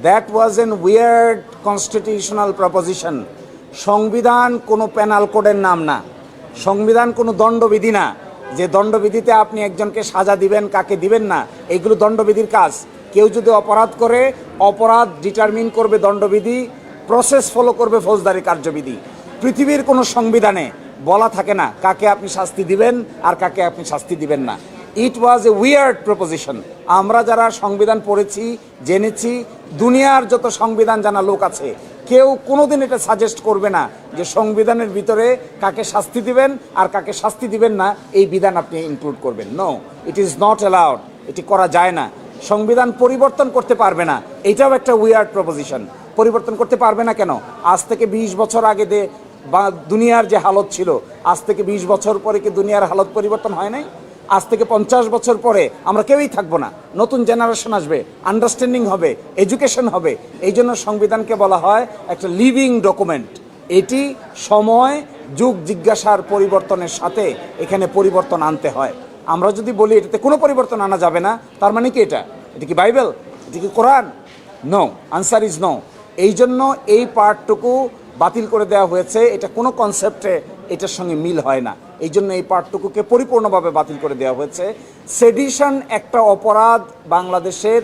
That was an weird constitutional proposition. সংবিধান কোনো penal কোডের নাম না, সংবিধান কোনো দণ্ডবিধি না যে দণ্ডবিধিতে আপনি একজনকে সাজা দিবেন, কাকে দিবেন না, এইগুলো দণ্ডবিধির কাজ। কেউ যদি অপরাধ করে, অপরাধ ডিটারমিন করবে দণ্ডবিধি, প্রসেস ফলো করবে ফৌজদারি কার্যবিধি। পৃথিবীর কোনো সংবিধানে বলা থাকে না কাকে আপনি শাস্তি দিবেন আর কাকে আপনি শাস্তি দিবেন না। ইট ওয়াজ এ উইয়ার্ড প্রপোজিশন। আমরা যারা সংবিধান পড়েছি, জেনেছি, দুনিয়ার যত সংবিধান জানা লোক আছে, কেউ কোনোদিন এটা সাজেস্ট করবে না যে সংবিধানের ভিতরে কাকে শাস্তি দিবেন আর কাকে শাস্তি দিবেন না এই বিধান আপনি ইনক্লুড করবেন। No, it is not allowed. এটি করা যায় না। সংবিধান পরিবর্তন করতে পারবে না, এটাও একটা উইয়ার্ড প্রপোজিশন। পরিবর্তন করতে পারবে না কেন? আজ থেকে 20 বছর আগে বা দুনিয়ার যে হালত ছিল, আজ থেকে 20 বছর পরে কি দুনিয়ার হালত পরিবর্তন হয় নাই? আজ থেকে 50 বছর পরে আমরা কেউই থাকবো না, নতুন জেনারেশন আসবে, আন্ডারস্ট্যান্ডিং হবে, এডুকেশন হবে। এই জন্য সংবিধানকে বলা হয় একটা লিভিং ডকুমেন্ট। এটি সময়, যুগ জিজ্ঞাসার পরিবর্তনের সাথে এখানে পরিবর্তন আনতে হয়। আমরা যদি বলি এটাতে কোনো পরিবর্তন আনা যাবে না, তার মানে কি এটা কি বাইবেল? এটা কি কোরআন? No, answer is no. এই জন্য এই পার্টটুকু বাতিল করে দেওয়া হয়েছে। এটা কোনো কনসেপ্টে এটার সঙ্গে মিল হয় না, এই জন্য এই পার্টটুকুকে পরিপূর্ণভাবে বাতিল করে দেওয়া হয়েছে। সেডিশন একটা অপরাধ, বাংলাদেশের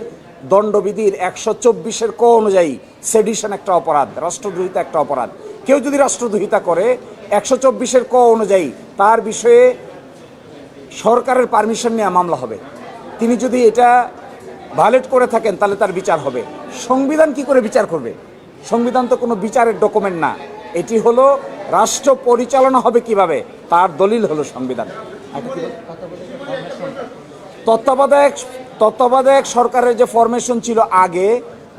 দণ্ডবিধির 124 ক অনুযায়ী সেডিশন একটা অপরাধ, রাষ্ট্রদ্রোহিতা একটা অপরাধ। কেউ যদি রাষ্ট্রদ্রোহিতা করে 124 ক অনুযায়ী তার বিষয়ে সরকারের পারমিশন নেওয়া মামলা হবে। তিনি যদি এটা ভায়োলেট করে থাকেন তাহলে তার বিচার হবে। সংবিধান কি করে বিচার করবে? সংবিধান তো কোনো বিচারের ডকুমেন্ট না। এটি হলো রাষ্ট্র পরিচালনা হবে কিভাবে, তার দলিল হলো সংবিধান। তত্ত্বাবধায়ক সরকারের যে ফরমেশন ছিল আগে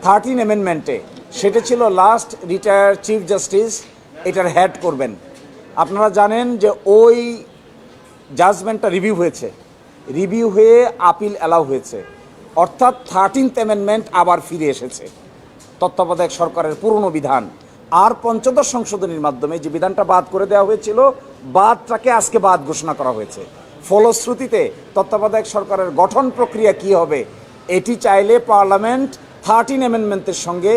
13 অ্যামেন্ডমেন্টে, সেটা ছিল লাস্ট রিটায়ার্ড চিফ জাস্টিস এটার হেড করবেন। আপনারা জানেন যে ওই জাজমেন্টটা রিভিউ হয়েছে, রিভিউ হয়ে আপিল অ্যালাউ হয়েছে, অর্থাৎ 13th অ্যামেন্ডমেন্ট আবার ফিরে এসেছে। তত্ত্বাবধায়ক সরকারের পুরনো বিধান আর 15 সংশোধনীর মাধ্যমে যে বিধানটা বাদ করে দেওয়া হয়েছিল, বাদটাকে আজকে বাদ ঘোষণা করা হয়েছে। ফলশ্রুতিতে তত্ত্বাবধায়ক সরকারের গঠন প্রক্রিয়া কি হবে এটি চাইলে পার্লামেন্ট 13 অ্যামেন্ডমেন্টের সঙ্গে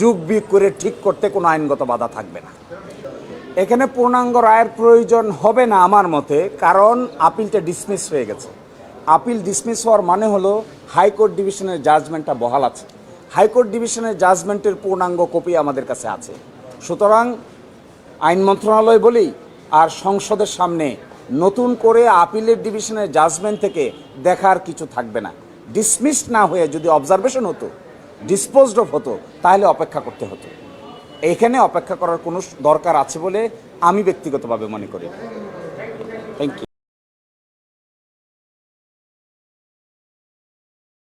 যোগ বিয়োগ করে ঠিক করতে কোনো আইনগত বাধা থাকবে না। এখানে পূর্ণাঙ্গ রায়ের প্রয়োজন হবে না আমার মতে, কারণ আপিলটা ডিসমিস হয়ে গেছে। আপিল ডিসমিস হওয়ার মানে হলো হাইকোর্ট ডিভিশনের জাজমেন্টটা বহাল আছে। হাইকোর্ট ডিভিশনের জাজমেন্টের পূর্ণাঙ্গ কপি আমাদের কাছে আছে। সুতরাং আইন মন্ত্রণালয় বলি আর সংসদের সামনে নতুন করে আপিলের ডিভিশনের জাজমেন্ট থেকে দেখার কিছু থাকবে না। ডিসমিসড না হয়ে যদি অবজারভেশন হতো, ডিসপোজড অফ হতো, তাহলে অপেক্ষা করতে হতো। এখানে অপেক্ষা করার কোনো দরকার আছে বলে আমি ব্যক্তিগতভাবে মনে করি। Thank you.